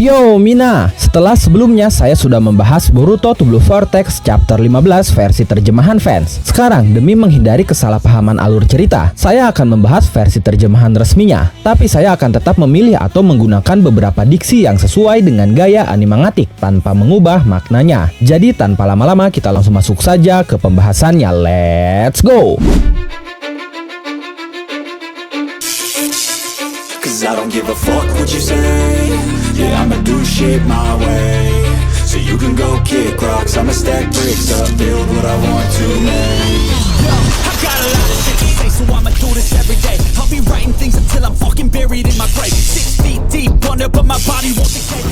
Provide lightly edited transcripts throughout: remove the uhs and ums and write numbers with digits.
Yo Mina, setelah sebelumnya saya sudah membahas Boruto to Blue Vortex chapter 15 versi terjemahan fans. Sekarang demi menghindari kesalahpahaman alur cerita, saya akan membahas versi terjemahan resminya. Tapi saya akan tetap memilih atau menggunakan beberapa diksi yang sesuai dengan gaya animangatik tanpa mengubah maknanya. Jadi tanpa lama-lama kita langsung masuk saja ke pembahasannya. Let's go! I don't give a fuck what you say. Yeah, I'ma do shit my way. So you can go kick rocks, I'ma stack bricks up, build what I want to make. Yo, I got a lot of shit to say, so I'ma do this every day. I'll be writing things until I'm fucking buried in my grave. 6 feet deep under, but my body won't decay.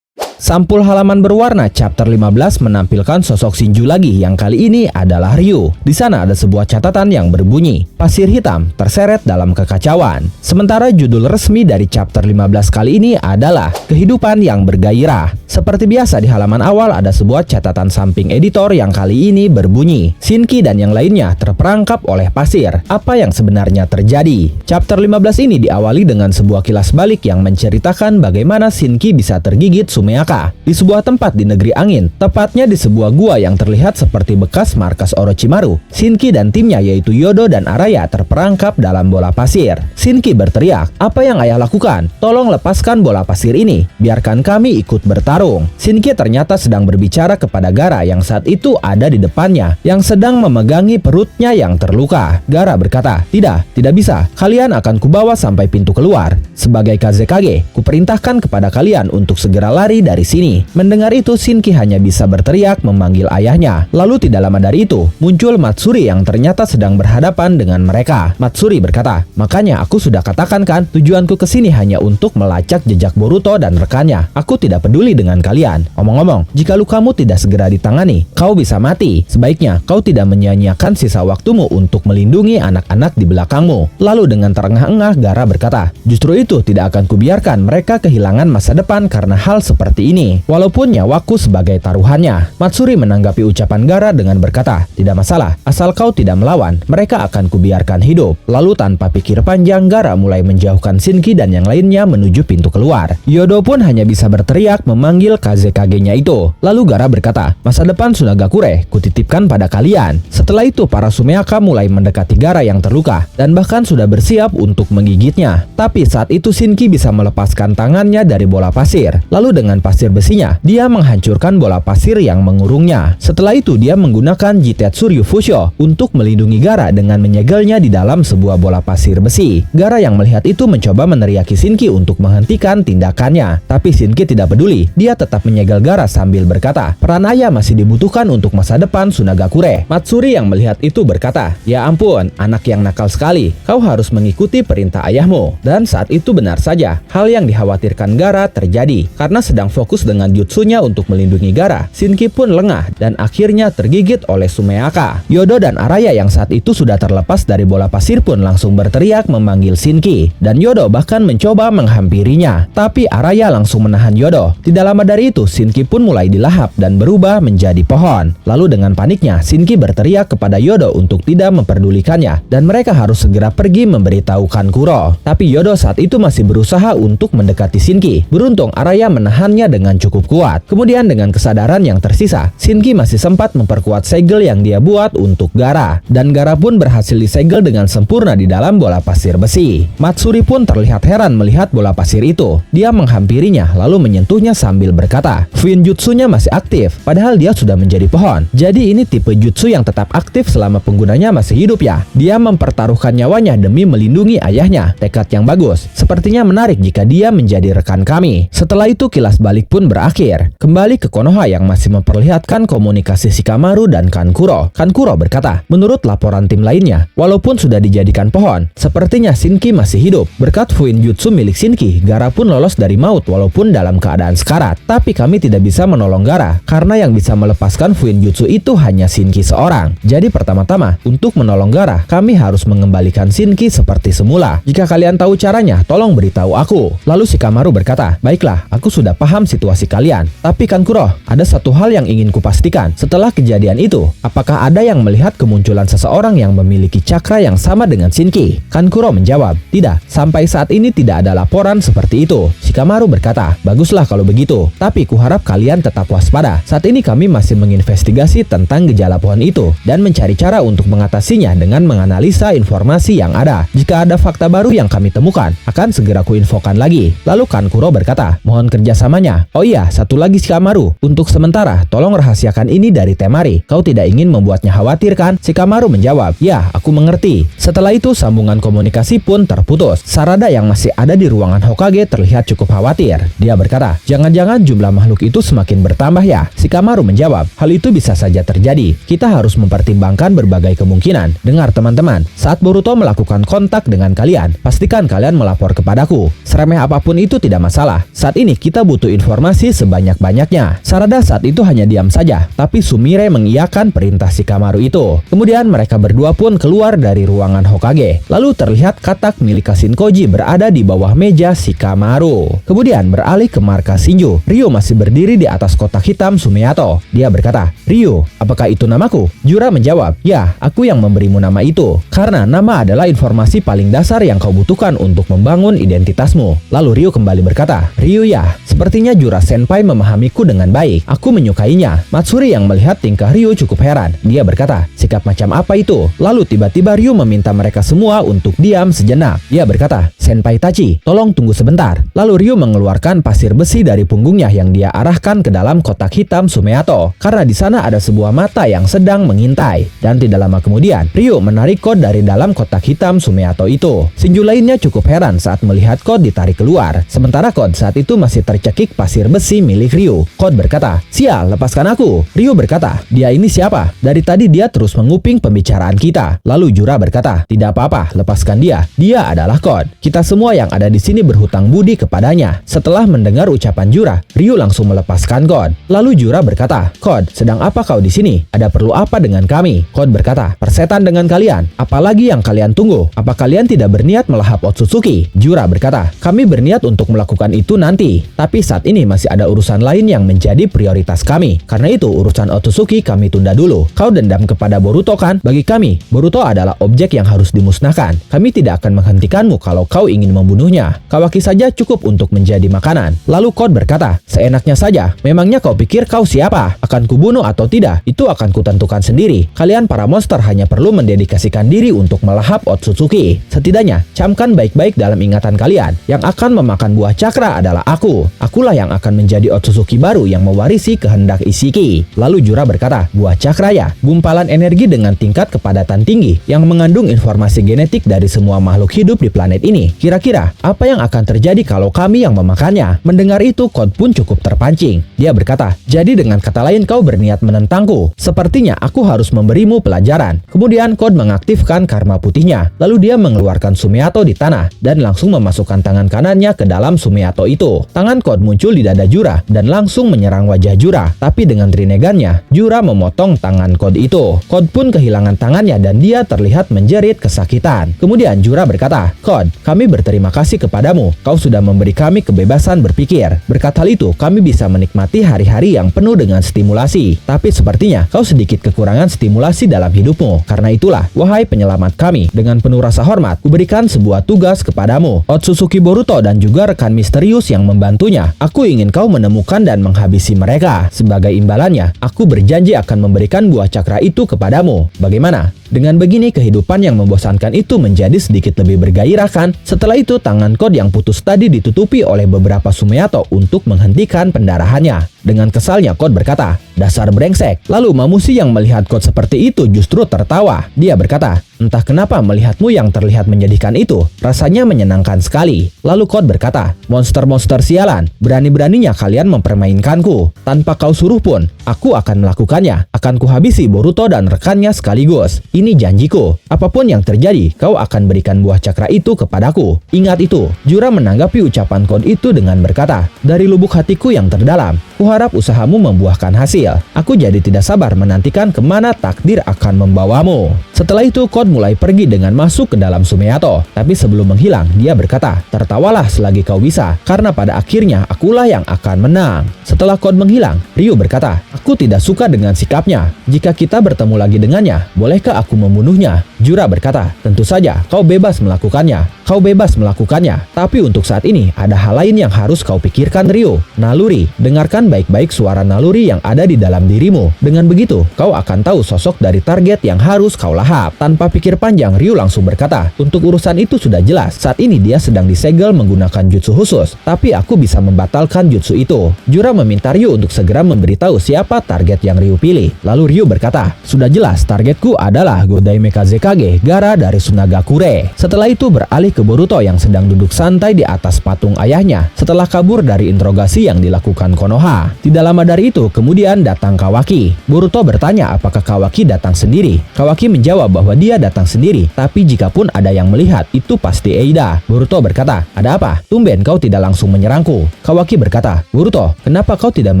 Sampul halaman berwarna chapter 15 menampilkan sosok Shinju lagi yang kali ini adalah Ryu. Di sana ada sebuah catatan yang berbunyi, pasir hitam terseret dalam kekacauan. Sementara judul resmi dari chapter 15 kali ini adalah kehidupan yang bergairah. Seperti biasa di halaman awal ada sebuah catatan samping editor yang kali ini berbunyi, Shinki dan yang lainnya terperangkap oleh pasir. Apa yang sebenarnya terjadi? Chapter 15 ini diawali dengan sebuah kilas balik yang menceritakan bagaimana Shinki bisa tergigit Sumeaka di sebuah tempat di negeri angin, tepatnya di sebuah gua yang terlihat seperti bekas markas Orochimaru. Shinki dan timnya yaitu Yodo dan Araya terperangkap dalam bola pasir. Shinki berteriak, "Apa yang ayah lakukan? Tolong lepaskan bola pasir ini, biarkan kami ikut bertarung." Shinki ternyata sedang berbicara kepada Gaara yang saat itu ada di depannya, yang sedang memegangi perutnya yang terluka. Gaara berkata, tidak bisa, kalian akan kubawa sampai pintu keluar. Sebagai Kazekage, kuperintahkan kepada kalian untuk segera lari dari sini. Mendengar itu, Shinki hanya bisa berteriak memanggil ayahnya. Lalu tidak lama dari itu, muncul Matsuri yang ternyata sedang berhadapan dengan mereka. Matsuri berkata, "Makanya aku sudah katakan kan, tujuanku ke sini hanya untuk melacak jejak Boruto dan rekannya. Aku tidak peduli dengan kalian. Omong-omong, jika lukamu tidak segera ditangani, kau bisa mati. Sebaiknya kau tidak menyia-nyiakan sisa waktumu untuk melindungi anak-anak di belakangmu." Lalu dengan terengah-engah Gaara berkata, "Justru itu tidak akan kubiarkan mereka kehilangan masa depan karena hal seperti ini, walaupun nyawaku sebagai taruhannya." Matsuri menanggapi ucapan Gaara dengan berkata, "Tidak masalah, asal kau tidak melawan, mereka akan kubiarkan hidup." Lalu tanpa pikir panjang, Gaara mulai menjauhkan Shinki dan yang lainnya menuju pintu keluar. Yodo pun hanya bisa berteriak memanggil Kazekage-nya itu. Lalu Gaara berkata, "Masa depan Sunagakure kutitipkan pada kalian." Setelah itu para Sumeaka mulai mendekati Gaara yang terluka dan bahkan sudah bersiap untuk menggigitnya. Tapi saat itu Shinki bisa melepaskan tangannya dari bola pasir. Lalu dengan pasir besinya, dia menghancurkan bola pasir yang mengurungnya. Setelah itu dia menggunakan Jitetsu Ryufusho untuk melindungi Gaara dengan menyegelnya di dalam sebuah bola pasir besi. Gaara yang melihat itu mencoba meneriaki Shinki untuk menghentikan tindakannya. Tapi Shinki tidak peduli, dia tetap menyegel Gaara sambil berkata, "Peran ayah masih dibutuhkan untuk masa depan Sunagakure." Matsuri yang melihat itu berkata, "Ya ampun, anak yang nakal sekali, kau harus mengikuti perintah ayahmu." Dan saat itu benar saja, hal yang dikhawatirkan Gaara terjadi. Karena sedang fokus dengan jutsunya untuk melindungi Gaara, Shinki pun lengah dan akhirnya tergigit oleh Sumeaka. Yodo dan Araya yang saat itu sudah terlepas dari bola pasir pun langsung berteriak memanggil Shinki, dan Yodo bahkan mencoba menghampirinya. Tapi Araya langsung menahan Yodo. Tidak lama dari itu, Shinki pun mulai dilahap dan berubah menjadi pohon. Lalu dengan paniknya, Shinki berteriak kepada Yodo untuk tidak memperdulikannya dan mereka harus segera pergi memberitahu Kankuro. Tapi Yodo saat itu masih berusaha untuk mendekati Shinki. Beruntung Araya menahannya dengan cukup kuat. Kemudian dengan kesadaran yang tersisa, Shinki masih sempat memperkuat segel yang dia buat untuk Gaara, dan Gaara pun berhasil disegel dengan sempurna di dalam bola pasir besi. Matsuri pun terlihat heran melihat bola pasir itu. Dia menghampirinya lalu menyentuhnya sambil berkata, "Fuin jutsunya masih aktif, padahal dia sudah menjadi pohon. Jadi ini tipe jutsu yang tetap aktif selama penggunanya masih hidup ya?" Dia mempertaruhkan nyawanya demi melindungi ayahnya. Tekad yang bagus. Sepertinya menarik jika dia menjadi rekan kami. Setelah itu kilas balik pun berakhir. Kembali ke Konoha yang masih memperlihatkan komunikasi Shikamaru dan Kankuro. Kankuro berkata, "Menurut laporan tim lainnya, walaupun sudah dijadikan pohon, sepertinya Shinki masih hidup. Berkat Fuin Jutsu milik Shinki, Gaara pun lolos dari maut walaupun dalam keadaan sekarat. Tapi kami tidak bisa menolong Gaara, karena yang bisa melepaskan Fuin Jutsu itu hanya Shinki seorang. Jadi pertama-tama, untuk menolong Gaara, kami harus mengembalikan Shinki seperti semula. Jika kalian tahu caranya, tolong beritahu aku." Lalu Shikamaru berkata, "Baiklah, aku sudah paham situasi situasi kalian. Tapi Kankuro, ada satu hal yang ingin kupastikan. Setelah kejadian itu, apakah ada yang melihat kemunculan seseorang yang memiliki cakra yang sama dengan Shinki? Kankuro menjawab, tidak, sampai saat ini tidak ada laporan seperti itu. Shikamaru berkata, baguslah kalau begitu, tapi kuharap kalian tetap waspada. Saat ini kami masih menginvestigasi tentang gejala pohon itu dan mencari cara untuk mengatasinya dengan menganalisa informasi yang ada. Jika ada fakta baru yang kami temukan, akan segera kuinfokan lagi. Lalu Kankuro berkata, mohon kerjasamanya. Oh iya, satu lagi Shikamaru, untuk sementara tolong rahasiakan ini dari Temari. Kau tidak ingin membuatnya khawatir kan? Shikamaru menjawab, ya, aku mengerti. Setelah itu sambungan komunikasi pun terputus. Sarada yang masih ada di ruangan Hokage terlihat cukup khawatir. Dia berkata, jangan-jangan jumlah makhluk itu semakin bertambah ya? Shikamaru menjawab, hal itu bisa saja terjadi. Kita harus mempertimbangkan berbagai kemungkinan. Dengar teman-teman, saat Boruto melakukan kontak dengan kalian, pastikan kalian melapor kepadaku. Seremeh apapun itu tidak masalah. Saat ini kita butuh informasi sebanyak-banyaknya. Sarada saat itu hanya diam saja, tapi Sumire mengiyakan perintah Shikamaru itu. Kemudian mereka berdua pun keluar dari ruangan Hokage. Lalu terlihat katak milik Kashinkoji berada di bawah meja Shikamaru. Kemudian beralih ke markas Shinju. Ryo masih berdiri di atas kotak hitam Sumeato. Dia berkata, Ryo, apakah itu namaku? Jura menjawab, ya, aku yang memberimu nama itu. Karena nama adalah informasi paling dasar yang kau butuhkan untuk membangun identitasmu. Lalu Ryo kembali berkata, Ryo ya, sepertinya Jura Senpai memahamiku dengan baik. Aku menyukainya. Matsuri yang melihat tingkah Ryo cukup heran. Dia berkata, sikap macam apa itu? Lalu tiba-tiba Ryo meminta mereka semua untuk diam sejenak. Dia berkata, Senpai Tachi, tolong tunggu sebentar. Lalu Ryo mengeluarkan pasir besi dari punggungnya yang dia arahkan ke dalam kotak hitam Sumeato. Karena di sana ada sebuah mata yang sedang mengintai. Dan tidak lama kemudian, Ryo menarik kode dari dalam kotak hitam Sumeato itu. Shinju lainnya cukup heran saat melihat kode ditarik keluar. Sementara kode saat itu masih tercekik pasir besi milik Ryo. Kode berkata, sial, lepaskan aku. Ryo berkata, dia ini siapa? Dari tadi dia terus menguping pembicaraan kita. Lalu Jura berkata, tidak apa-apa, lepaskan dia. Dia adalah kode. Kita semua yang ada di sini berhutang budi kepadanya. Setelah mendengar ucapan Jura, Ryo langsung melepaskan kode. Lalu Jura berkata, kode, sedang apa kau di sini? Ada perlu apa dengan kami? Kode berkata, persetan dengan kalian. Apalagi yang kalian tunggu? Apa kalian tidak berniat melahap Otsutsuki? Jura berkata, kami berniat untuk melakukan itu nanti. Tapi saat ini masih ada urusan lain yang menjadi prioritas kami. Karena itu urusan Otsutsuki kami tunda dulu. Kau dendam kepada Boruto kan? Bagi kami, Boruto adalah objek yang harus dimusnahkan. Kami tidak akan menghentikanmu kalau kau ingin membunuhnya. Kawaki saja cukup untuk menjadi makanan. Lalu Code berkata, seenaknya saja. Memangnya kau pikir kau siapa? Akan kubunuh atau tidak? Itu akan kutentukan sendiri. Kalian para monster hanya perlu mendedikasikan diri untuk melahap Otsutsuki. Setidaknya, camkan baik-baik dalam ingatan kalian. Yang akan memakan buah cakra adalah aku. Akulah yang akan menjadi Otsutsuki baru yang mewarisi kehendak Ishiki. Lalu Jura berkata, buah cakra ya? Gumpalan energi dengan tingkat kepadatan tinggi yang mengandung informasi genetik dari semua makhluk hidup di planet ini. Kira-kira, apa yang akan terjadi kalau kami yang memakannya? Mendengar itu, Code pun cukup terpancing. Dia berkata, jadi dengan kata lain kau berniat menentangku. Sepertinya aku harus memberimu pelajaran. Kemudian Code mengaktifkan karma putihnya. Lalu dia mengeluarkan Sumeato di tanah dan langsung memasukkan tangan kanannya ke dalam Sumeato itu. Tangan Code muncul di dada Jura dan langsung menyerang wajah Jura. Tapi dengan Rinnegan-nya, Jura memotong tangan Code itu. Code pun kehilangan tangannya dan dia terlihat menjerit kesakitan. Kemudian Jura berkata, Code, kami berterima kasih kepadamu. Kau sudah memberi kami kebebasan berpikir. Berkat hal itu, kami bisa menikmati hari-hari yang penuh dengan stimulasi. Tapi sepertinya kau sedikit kekurangan stimulasi dalam hidupmu. Karena itulah, wahai penyelamat kami, dengan penuh rasa hormat, kuberikan sebuah tugas kepadamu. Otsutsuki Boruto dan juga rekan misterius yang membantunya. Aku ingin kau menemukan dan menghabisi mereka. Sebagai imbalannya, aku berjanji akan memberikan buah cakra itu kepadamu. Bagaimana? Dengan begini, kehidupan yang membosankan itu menjadi sedikit lebih bergairah kan? Setelah itu, tangan Code yang putus tadi ditutupi oleh beberapa Sumeato untuk menghentikan pendarahannya. Dengan kesalnya, Code berkata, dasar brengsek. Lalu Mamushi yang melihat Code seperti itu justru tertawa. Dia berkata, entah kenapa melihatmu yang terlihat menyedihkan itu rasanya menyenangkan sekali. Lalu Code berkata, monster-monster sialan, berani-beraninya kalian mempermainkanku. Tanpa kau suruh pun, aku akan melakukannya. Akan kuhabisi Boruto dan rekannya sekaligus. Ini janjiku. Apapun yang terjadi, kau akan berikan buah cakra itu kepadaku. Ingat itu. Jura menanggapi ucapan Code itu dengan berkata, dari lubuk hatiku yang terdalam, Kuharap usahamu membuahkan hasil. Aku jadi tidak sabar menantikan kemana takdir akan membawamu. Setelah itu Code mulai pergi dengan masuk ke dalam Sumeato. Tapi sebelum menghilang, dia berkata, tertawalah selagi kau bisa, karena pada akhirnya akulah yang akan menang. Setelah Code menghilang, Ryu berkata, aku tidak suka dengan sikapnya. Jika kita bertemu lagi dengannya, bolehkah aku membunuhnya? Jura berkata, tentu saja, kau bebas melakukannya. Kau bebas melakukannya. Tapi untuk saat ini, ada hal lain yang harus kau pikirkan, Ryu. Naluri. Dengarkan baik-baik suara naluri yang ada di dalam dirimu. Dengan begitu, kau akan tahu sosok dari target yang harus kau lahap. Tanpa pikir panjang, Ryu langsung berkata, untuk urusan itu sudah jelas. Saat ini dia sedang disegel menggunakan jutsu khusus. Tapi aku bisa membatalkan jutsu itu. Jura meminta Ryu untuk segera memberitahu siapa target yang Ryu pilih. Lalu Ryu berkata, sudah jelas targetku adalah Godai Mekaze Kage, Gaara dari Sunagakure. Setelah itu beralih ke Boruto yang sedang duduk santai di atas patung ayahnya setelah kabur dari interogasi yang dilakukan Konoha. Tidak lama dari itu kemudian datang Kawaki. Boruto bertanya apakah Kawaki datang sendiri. Kawaki menjawab bahwa dia datang sendiri, tapi jikapun ada yang melihat itu pasti Eida. Boruto berkata, ada apa? Tumben kau tidak langsung menyerangku. Kawaki berkata, Boruto, kenapa kau tidak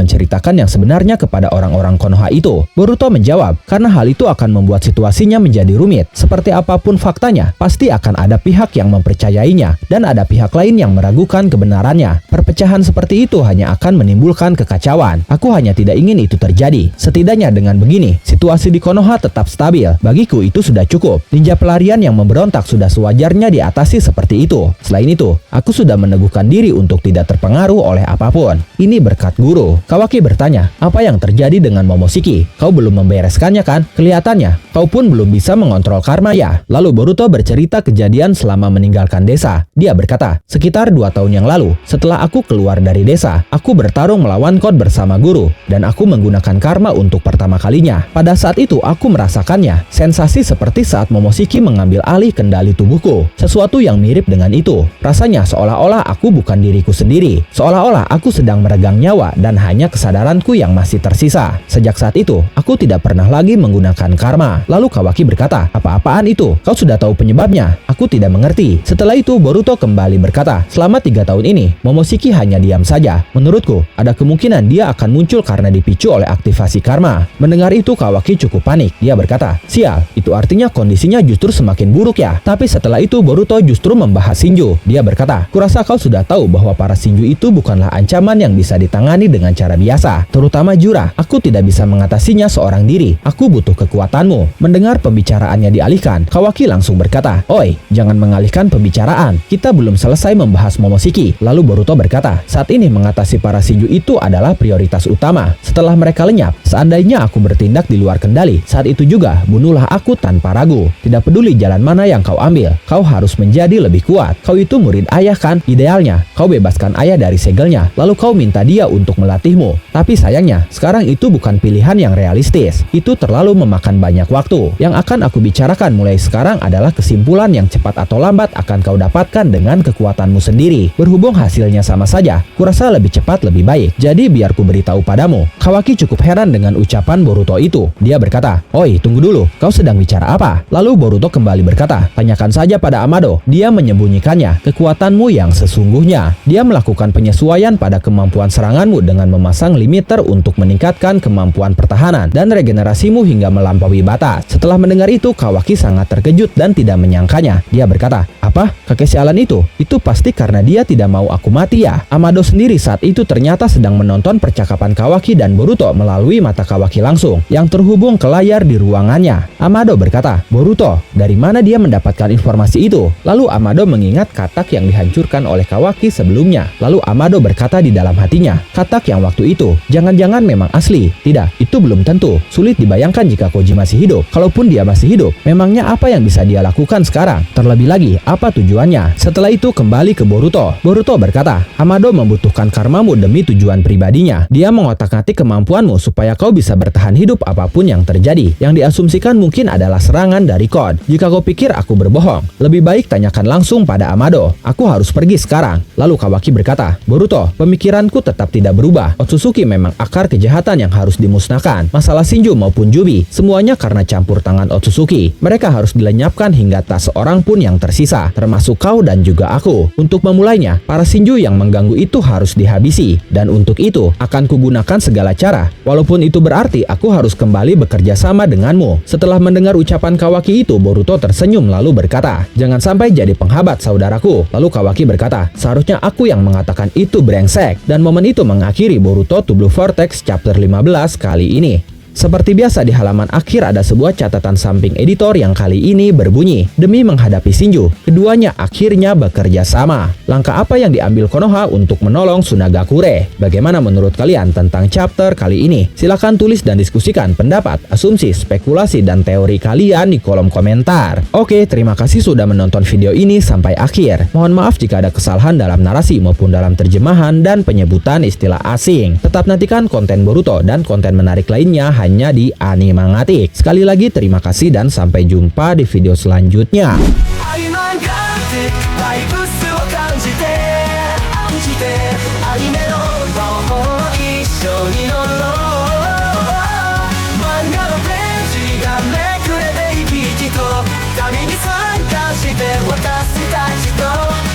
menceritakan yang sebenarnya kepada orang-orang Konoha itu? Boruto menjawab, karena hal itu akan membuat situasinya menjadi rumit. Seperti apapun faktanya, pasti akan ada pihak yang mempercayainya dan ada pihak lain yang meragukan kebenarannya. Perpecahan seperti itu hanya akan menimbulkan kekacauan. Aku hanya tidak ingin itu terjadi. Setidaknya dengan begini, situasi di Konoha tetap stabil. Bagiku itu sudah cukup. Ninja pelarian yang memberontak sudah sewajarnya diatasi seperti itu. Selain itu, aku sudah meneguhkan diri untuk tidak terpengaruh oleh apapun. Ini berkat guru. Kawaki bertanya, apa yang terjadi dengan Momoshiki? Kau belum membereskannya kan? Kelihatannya, kau pun belum bisa mengontrol karma ya. Lalu Boruto bercerita kejadian selama meninggalkan desa. Dia berkata, sekitar 2 tahun yang lalu, setelah aku keluar dari desa, aku bertarung melawan Code bersama guru, dan aku menggunakan karma untuk pertama kalinya. Pada saat itu, aku merasakannya. Sensasi seperti saat Momoshiki mengambil alih kendali tubuhku. Sesuatu yang mirip dengan itu. Rasanya seolah-olah aku bukan diriku sendiri. Seolah-olah aku sedang meregang nyawa dan hanya kesadaranku yang masih tersisa. Sejak saat itu, aku tidak pernah lagi menggunakan karma. Lalu Kawaki berkata, apa-apaan itu? Kau sudah tahu penyebabnya? Aku tidak mengerti. Setelah itu Boruto kembali berkata, selama 3 tahun ini, Momoshiki hanya diam saja. Menurutku, ada kemungkinan dia akan muncul karena dipicu oleh aktivasi karma. Mendengar itu Kawaki cukup panik. Dia berkata, sial, itu artinya kondisinya justru semakin buruk ya. Tapi setelah itu Boruto justru membahas Shinju. Dia berkata, kurasa kau sudah tahu bahwa para Shinju itu bukanlah ancaman yang bisa ditangani dengan cara biasa. Terutama Jura, aku tidak bisa mengatasinya seorang diri. Aku butuh kekuatanmu. Mendengar pembicaraannya dialihkan, Kawaki langsung berkata, oi, jangan mengalihkan pembicaraan. Kita belum selesai membahas Momoshiki. Lalu Boruto berkata, saat ini mengatasi para Shinju itu adalah prioritas utama. Setelah mereka lenyap, seandainya aku bertindak di luar kendali, saat itu juga bunuhlah aku tanpa ragu. Tidak peduli jalan mana yang kau ambil, kau harus menjadi lebih kuat. Kau itu murid ayah kan? Idealnya, kau bebaskan ayah dari segelnya, lalu kau minta dia untuk melatihmu. Tapi sayangnya, sekarang itu bukan pilihan yang realistis. Itu terlalu memakan banyak waktu. Yang akan aku bicarakan mulai sekarang adalah kesimpulan yang cepat atau lambat akan kau dapatkan dengan kekuatanmu sendiri. Berhubung hasilnya sama saja, kurasa lebih cepat lebih baik. Jadi biar ku beritahu padamu. Kawaki cukup heran dengan ucapan Boruto itu. Dia berkata, oi, tunggu dulu, kau sedang bicara apa? Lalu Boruto kembali berkata, tanyakan saja pada Amado. Dia menyembunyikannya, kekuatanmu yang sesungguhnya. Dia melakukan penyesuaian pada kemampuan seranganmu dengan memasang limiter untuk meningkatkan kemampuan pertahanan dan regenerasimu hingga melampaui batas. Setelah mendengar itu, Kawaki sangat terkejut dan tidak menyangkanya. Dia berkata, apa? Kakek sialan itu? Itu pasti karena dia tidak mau aku mati ya? Amado sendiri saat itu ternyata sedang menonton percakapan Kawaki dan Boruto melalui mata Kawaki langsung yang terhubung ke layar di ruangannya. Amado berkata, Boruto, dari mana dia mendapatkan informasi itu? Lalu Amado mengingat katak yang dihancurkan oleh Kawaki sebelumnya. Lalu Amado berkata di dalam hatinya, katak yang waktu itu, jangan-jangan memang asli. Tidak, itu belum tentu. Sulit dibayangkan jika Koji masih hidup. Kalaupun dia masih hidup, memangnya apa yang bisa dia lakukan sekarang? Terlebih lagi, apa tujuannya? Setelah itu kembali ke Boruto. Boruto berkata, Amado membutuhkan karmamu demi tujuan pribadinya. Dia mengotak-atik kemampuanmu supaya kau bisa bertahan hidup apapun yang terjadi. Yang diasumsikan mungkin adalah serangan dari Code. Jika kau pikir aku berbohong, lebih baik tanyakan langsung pada Amado. Aku harus pergi sekarang. Lalu Kawaki berkata, Boruto, pemikiranku tetap tidak berubah. Otsutsuki memang akar kejahatan yang harus dimusnahkan. Masalah Shinju maupun Jubi, semuanya karena campur tangan Otsutsuki. Mereka harus dilenyapkan hingga tak seorang pun yang tersisa. mereka, termasuk kau dan juga aku. Untuk memulainya, para Shinju yang mengganggu itu harus dihabisi. Dan untuk itu, akan kugunakan segala cara. Walaupun itu berarti aku harus kembali bekerja sama denganmu. Setelah mendengar ucapan Kawaki itu, Boruto tersenyum lalu berkata, "Jangan sampai jadi penghambat saudaraku." Lalu Kawaki berkata, "Seharusnya aku yang mengatakan itu brengsek." Dan momen itu mengakhiri Boruto to Blue Vortex chapter 15 kali ini. Seperti biasa di halaman akhir ada sebuah catatan samping editor yang kali ini berbunyi, "Demi menghadapi Shinju, keduanya akhirnya bekerja sama." Langkah apa yang diambil Konoha untuk menolong Sunagakure? Bagaimana menurut kalian tentang chapter kali ini? Silahkan tulis dan diskusikan pendapat, asumsi, spekulasi, dan teori kalian di kolom komentar. Oke, terima kasih sudah menonton video ini sampai akhir. Mohon maaf jika ada kesalahan dalam narasi maupun dalam terjemahan dan penyebutan istilah asing. Tetap nantikan konten Boruto dan konten menarik lainnya hanya di Animangatik. Sekali lagi terima kasih dan sampai jumpa di video selanjutnya.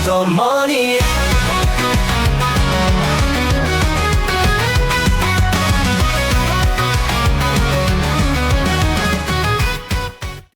Don't